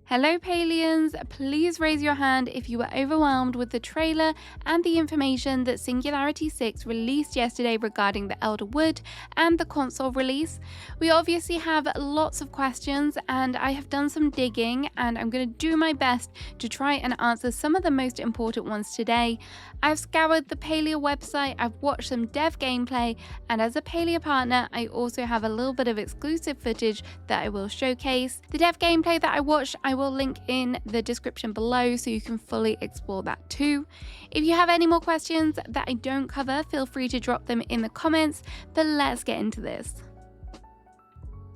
Hello Palians, please raise your hand if you were overwhelmed with the trailer and the information that Singularity 6 released yesterday regarding the Elderwood and the console release. We obviously have lots of questions and I have done some digging and I'm going to do my best to try and answer some of the most important ones today. I've scoured the Palia website, I've watched some dev gameplay, and as a Palia partner I also have a little bit of exclusive footage that I will showcase. The dev gameplay that I watched I will link in the description below so you can fully explore that too. If you have any more questions that I don't cover, feel free to drop them in the comments, but let's get into this.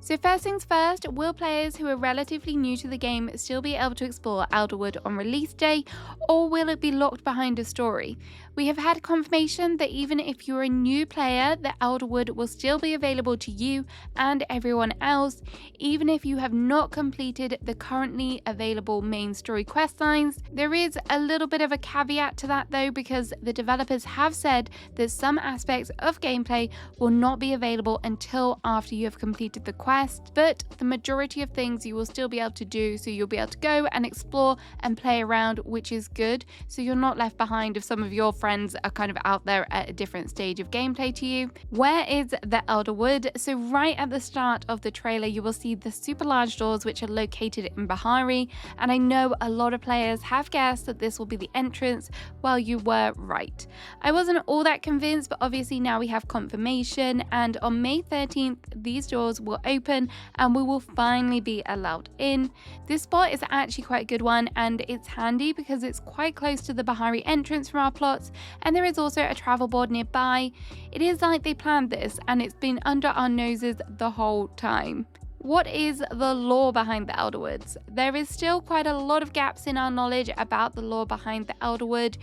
So first things first, will players who are relatively new to the game still be able to explore Elderwood on release day, or will it be locked behind a story? We have had confirmation that even if you're a new player, the Elderwood will still be available to you and everyone else, even if you have not completed the currently available main story quest lines. There is a little bit of a caveat to that though, because the developers have said that some aspects of gameplay will not be available until after you have completed the quest, but the majority of things you will still be able to do, so you'll be able to go and explore and play around, which is good, so you're not left behind if some of your friends are kind of out there at a different stage of gameplay to you. Where is the Elderwood? So right at the start of the trailer you will see the super large doors which are located in Bahari, and I know a lot of players have guessed that this will be the entrance. Well, you were right. I wasn't all that convinced, but obviously now we have confirmation, and on May 13th these doors will open and we will finally be allowed in. This spot is actually quite a good one and it's handy because it's quite close to the Bahari entrance from our plots, and there is also a travel board nearby. It is like they planned this and it's been under our noses the whole time. What is the lore behind the Elderwoods? There is still quite a lot of gaps in our knowledge about the lore behind the Elderwood.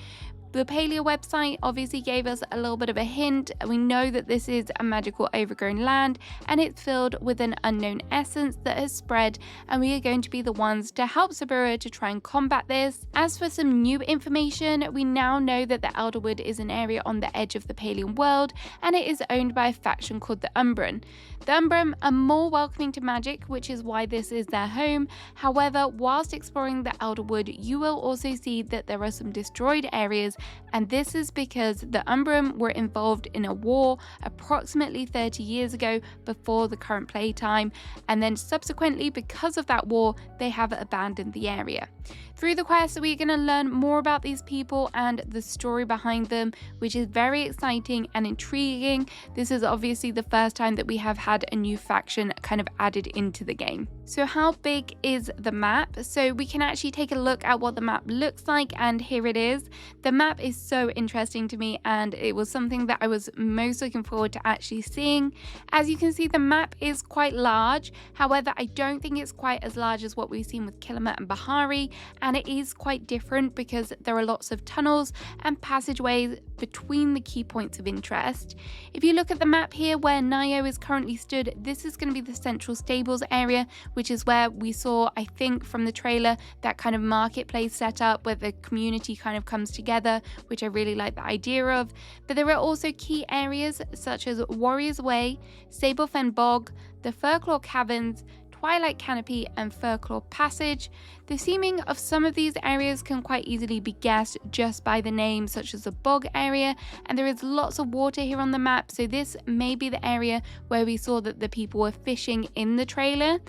The Palia website obviously gave us a little bit of a hint. We know that this is a magical overgrown land and it's filled with an unknown essence that has spread, and we are going to be the ones to help Sabura to try and combat this. As for some new information, we now know that the Elderwood is an area on the edge of the Palian world and it is owned by a faction called the Umbran. The Umbran are more welcoming to magic, which is why this is their home. However, whilst exploring the Elderwood, you will also see that there are some destroyed areas, and this is because the Umbran were involved in a war approximately 30 years ago before the current playtime, and then subsequently because of that war they have abandoned the area. Through the quest we're going to learn more about these people and the story behind them, which is very exciting and intriguing. This is obviously the first time that we have had a new faction kind of added into the game. So how big is the map? So we can actually take a look at what the map looks like, and here it is. The map is so interesting to me and it was something that I was most looking forward to actually seeing. As you can see, the map is quite large. However, I don't think it's quite as large as what we've seen with Killamut and Bahari, and it is quite different because there are lots of tunnels and passageways between the key points of interest. If you look at the map here where Nio is currently stood, this is going to be the central stables area, which is where we saw, I think from the trailer, that kind of marketplace setup where the community kind of comes together, which I really like the idea of. But there are also key areas such as Warrior's Way, Sablefen Bog, the Furclaw Caverns, Twilight Canopy and Furclaw Passage. The theming of some of these areas can quite easily be guessed just by the name, such as the bog area, and there is lots of water here on the map, so this may be the area where we saw that the people were fishing in the trailer.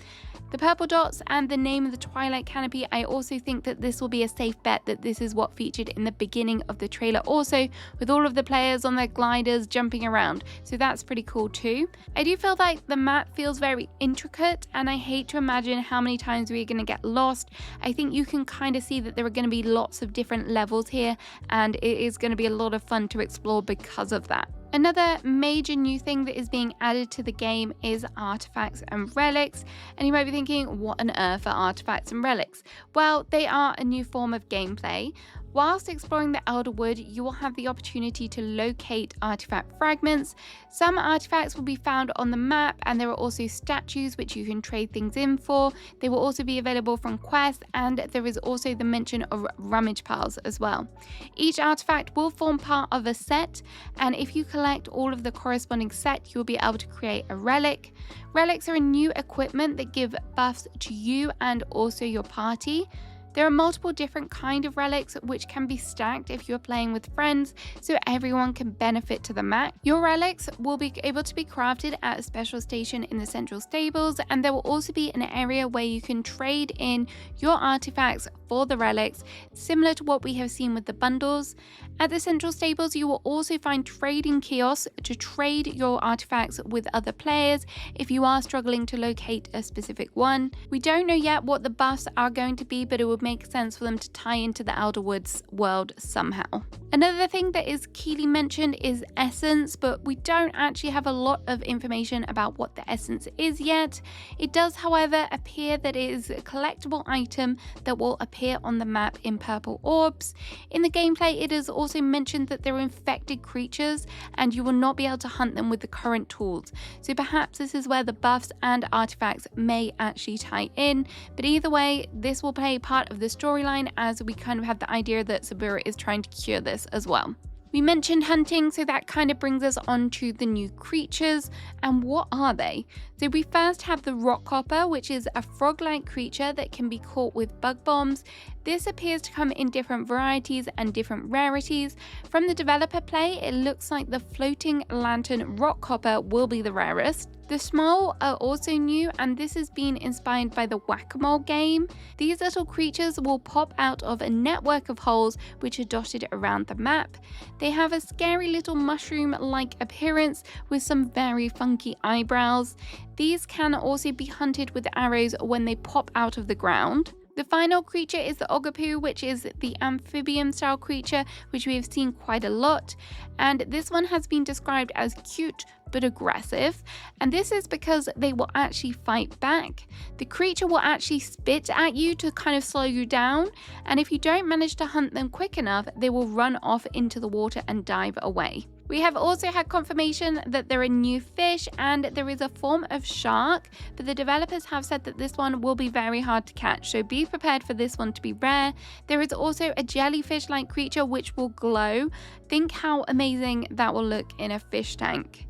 The purple dots and the name of the Twilight Canopy, I also think that this will be a safe bet that this is what featured in the beginning of the trailer also, with all of the players on their gliders jumping around, so that's pretty cool too. I do feel like the map feels very intricate and I hate to imagine how many times we're going to get lost. I think you can kind of see that there are going to be lots of different levels here and it is going to be a lot of fun to explore because of that. Another major new thing that is being added to the game is artifacts and relics, and you might be thinking, what on earth are artifacts and relics? Well, they are a new form of gameplay. Whilst exploring the Elderwood, you will have the opportunity to locate artifact fragments. Some artifacts will be found on the map, and there are also statues which you can trade things in for. They will also be available from quests, and there is also the mention of rummage piles as well. Each artifact will form part of a set, and if you collect all of the corresponding set, you'll be able to create a relic. Relics are a new equipment that give buffs to you and also your party. There are multiple different kind of relics which can be stacked if you're playing with friends, so everyone can benefit to the max. Your relics will be able to be crafted at a special station in the central stables, and there will also be an area where you can trade in your artifacts for the relics, similar to what we have seen with the bundles. At the central stables, you will also find trading kiosks to trade your artifacts with other players if you are struggling to locate a specific one. We don't know yet what the buffs are going to be, but it would make sense for them to tie into the Elderwood's world somehow. Another thing that is keenly mentioned is essence, but we don't actually have a lot of information about what the essence is yet. It does, however, appear that it is a collectible item that will appear on the map in purple orbs. In the gameplay, it is also mentioned that they're infected creatures and you will not be able to hunt them with the current tools. So perhaps this is where the buffs and artifacts may actually tie in, but either way, this will play part of the storyline as we kind of have the idea that Sabura is trying to cure this as well. We mentioned hunting, so that kind of brings us on to the new creatures. And what are they? So we first have the rock hopper, which is a frog-like creature that can be caught with bug bombs. This appears to come in different varieties and different rarities. From the developer play, it looks like the floating lantern rock hopper will be the rarest. The small are also new, and this has been inspired by the whack-a-mole game. These little creatures will pop out of a network of holes which are dotted around the map. They have a scary little mushroom-like appearance with some very funky eyebrows. These can also be hunted with arrows when they pop out of the ground. The final creature is the Ogapoo, which is the amphibian-style creature, which we have seen quite a lot. And this one has been described as cute but aggressive, and this is because they will actually fight back. The creature will actually spit at you to kind of slow you down, and if you don't manage to hunt them quick enough, they will run off into the water and dive away. We have also had confirmation that there are new fish and there is a form of shark, but the developers have said that this one will be very hard to catch, so be prepared for this one to be rare. There is also a jellyfish-like creature which will glow. Think how amazing that will look in a fish tank.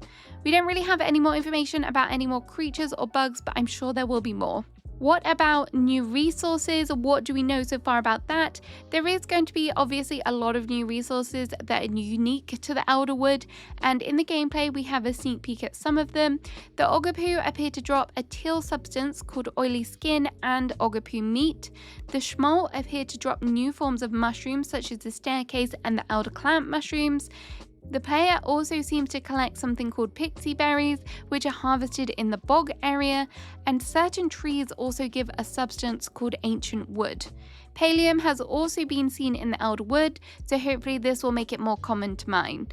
We don't really have any more information about any more creatures or bugs, but I'm sure there will be more. What about new resources? What do we know so far about that? There is going to be obviously a lot of new resources that are unique to the Elderwood, and in the gameplay we have a sneak peek at some of them. The Ogapoo appear to drop a teal substance called oily skin and Ogapoo meat. The Schmoll appear to drop new forms of mushrooms such as the staircase and the elder clamp mushrooms. The player also seems to collect something called pixie berries, which are harvested in the bog area, and certain trees also give a substance called ancient wood. Palium has also been seen in the Elderwood, so hopefully this will make it more common to mine.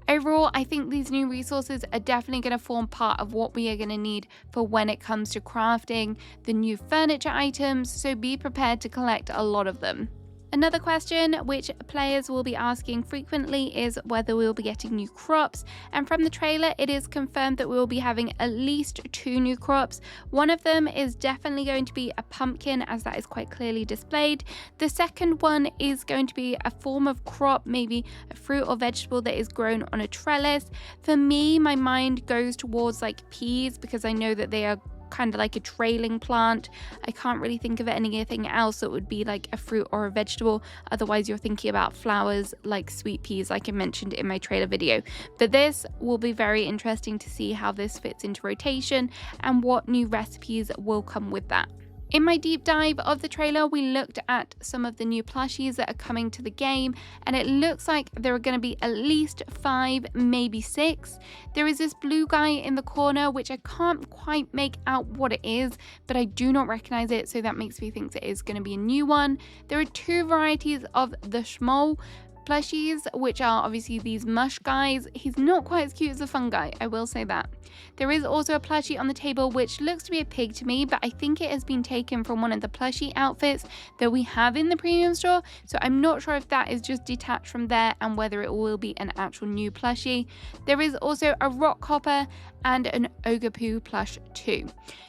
Overall, I think these new resources are definitely going to form part of what we are going to need for when it comes to crafting the new furniture items, so be prepared to collect a lot of them. Another question which players will be asking frequently is whether we will be getting new crops, and from the trailer it is confirmed that we will be having at least 2 new crops. One of them is definitely going to be a pumpkin, as that is quite clearly displayed. The second one is going to be a form of crop, maybe a fruit or vegetable that is grown on a trellis. For me, my mind goes towards like peas because I know that they are kind of like a trailing plant. I can't really think of anything else that would be like a fruit or a vegetable. Otherwise you're thinking about flowers like sweet peas, like I mentioned in my trailer video. But this will be very interesting to see how this fits into rotation and what new recipes will come with that. In my deep dive of the trailer, we looked at some of the new plushies that are coming to the game, and it looks like there are going to be at least 5, maybe 6. There is this blue guy in the corner, which I can't quite make out what it is, but I do not recognize it, so that makes me think that it is going to be a new one. There are 2 varieties of the Schmoll. Plushies, which are obviously these mush guys. He's not quite as cute as a fungi, I will say that. There is also a plushie on the table which looks to be a pig to me, but I think it has been taken from one of the plushie outfits that we have in the premium store, so I'm not sure if that is just detached from there and whether it will be an actual new plushie. There is also a rock hopper and an Ogapoo plush too.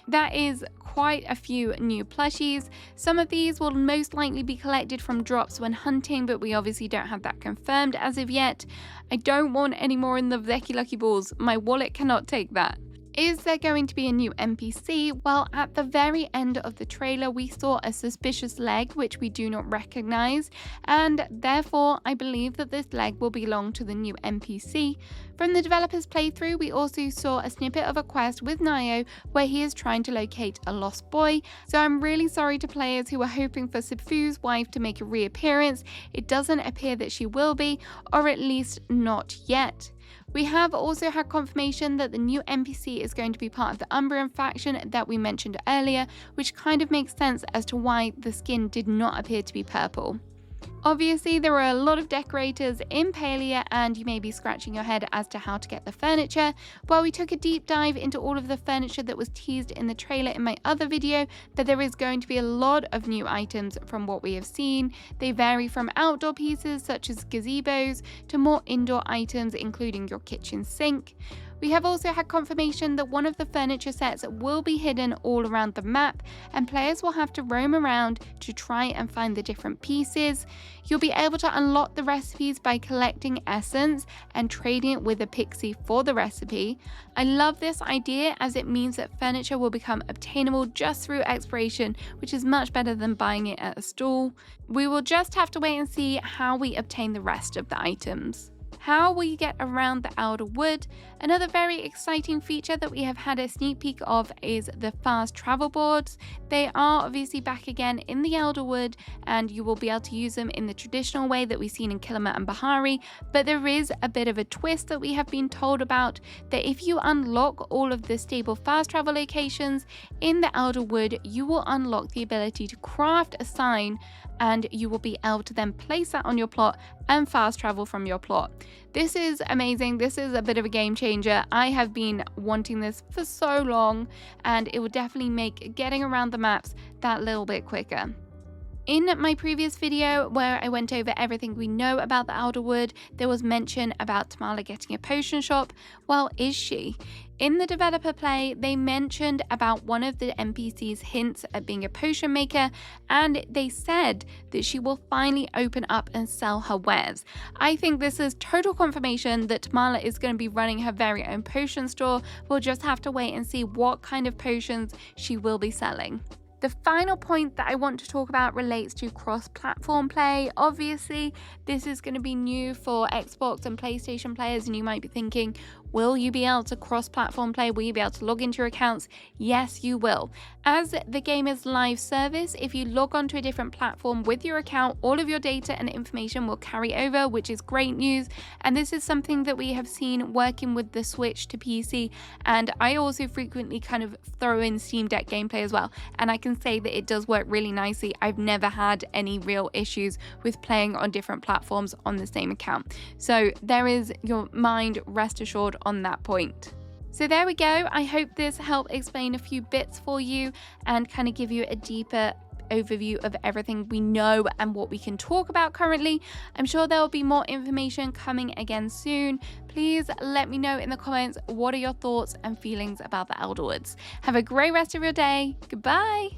That is quite a few new plushies. Some of these will most likely be collected from drops when hunting, but we obviously don't have that confirmed as of yet. I don't want any more in the Veki Lucky Balls. My wallet cannot take that. Is there going to be a new NPC? Well, at the very end of the trailer, we saw a suspicious leg, which we do not recognize, and therefore I believe that this leg will belong to the new NPC. From the developer's playthrough, we also saw a snippet of a quest with Nio where he is trying to locate a lost boy, so I'm really sorry to players who are hoping for Sifu's wife to make a reappearance. It doesn't appear that she will be, or at least not yet. We have also had confirmation that the new NPC is going to be part of the Umbrian faction that we mentioned earlier, which kind of makes sense as to why the skin did not appear to be purple. Obviously, there are a lot of decorators in Palia, and you may be scratching your head as to how to get the furniture. Well, we took a deep dive into all of the furniture that was teased in the trailer in my other video, but there is going to be a lot of new items from what we have seen. They vary from outdoor pieces such as gazebos to more indoor items, including your kitchen sink. We have also had confirmation that one of the furniture sets will be hidden all around the map, and players will have to roam around to try and find the different pieces. You'll be able to unlock the recipes by collecting essence and trading it with a pixie for the recipe. I love this idea as it means that furniture will become obtainable just through exploration, which is much better than buying it at a stall. We will just have to wait and see how we obtain the rest of the items. How will you get around the Elderwood? Another very exciting feature that we have had a sneak peek of is the fast travel boards. They are obviously back again in the Elderwood, and you will be able to use them in the traditional way that we've seen in Kilima and Bahari, but there is a bit of a twist that we have been told about, that if you unlock all of the stable fast travel locations in the Elderwood, you will unlock the ability to craft a sign, and you will be able to then place that on your plot and fast travel from your plot. This is amazing. This is a bit of a game changer. I have been wanting this for so long, and it will definitely make getting around the maps that little bit quicker. In my previous video, where I went over everything we know about the Elderwood, there was mention about Tamala getting a potion shop. Well, is she? In the developer play, they mentioned about one of the NPC's hints at being a potion maker, and they said that she will finally open up and sell her wares. I think this is total confirmation that Tamala is going to be running her very own potion store. We'll just have to wait and see what kind of potions she will be selling. The final point that I want to talk about relates to cross-platform play. Obviously, this is going to be new for Xbox and PlayStation players, and you might be thinking, will you be able to cross-platform play? Will you be able to log into your accounts? Yes, you will. As the game is live service, if you log onto a different platform with your account, all of your data and information will carry over, which is great news. And this is something that we have seen working with the Switch to PC. And I also frequently kind of throw in Steam Deck gameplay as well. And I can say that it does work really nicely. I've never had any real issues with playing on different platforms on the same account. So there is your mind rest assured on that point. So there we go. I hope this helped explain a few bits for you and kind of give you a deeper overview of everything we know and what we can talk about currently. I'm sure there will be more information coming again soon. Please let me know in the comments what are your thoughts and feelings about the Elderwoods. Have a great rest of your day. Goodbye.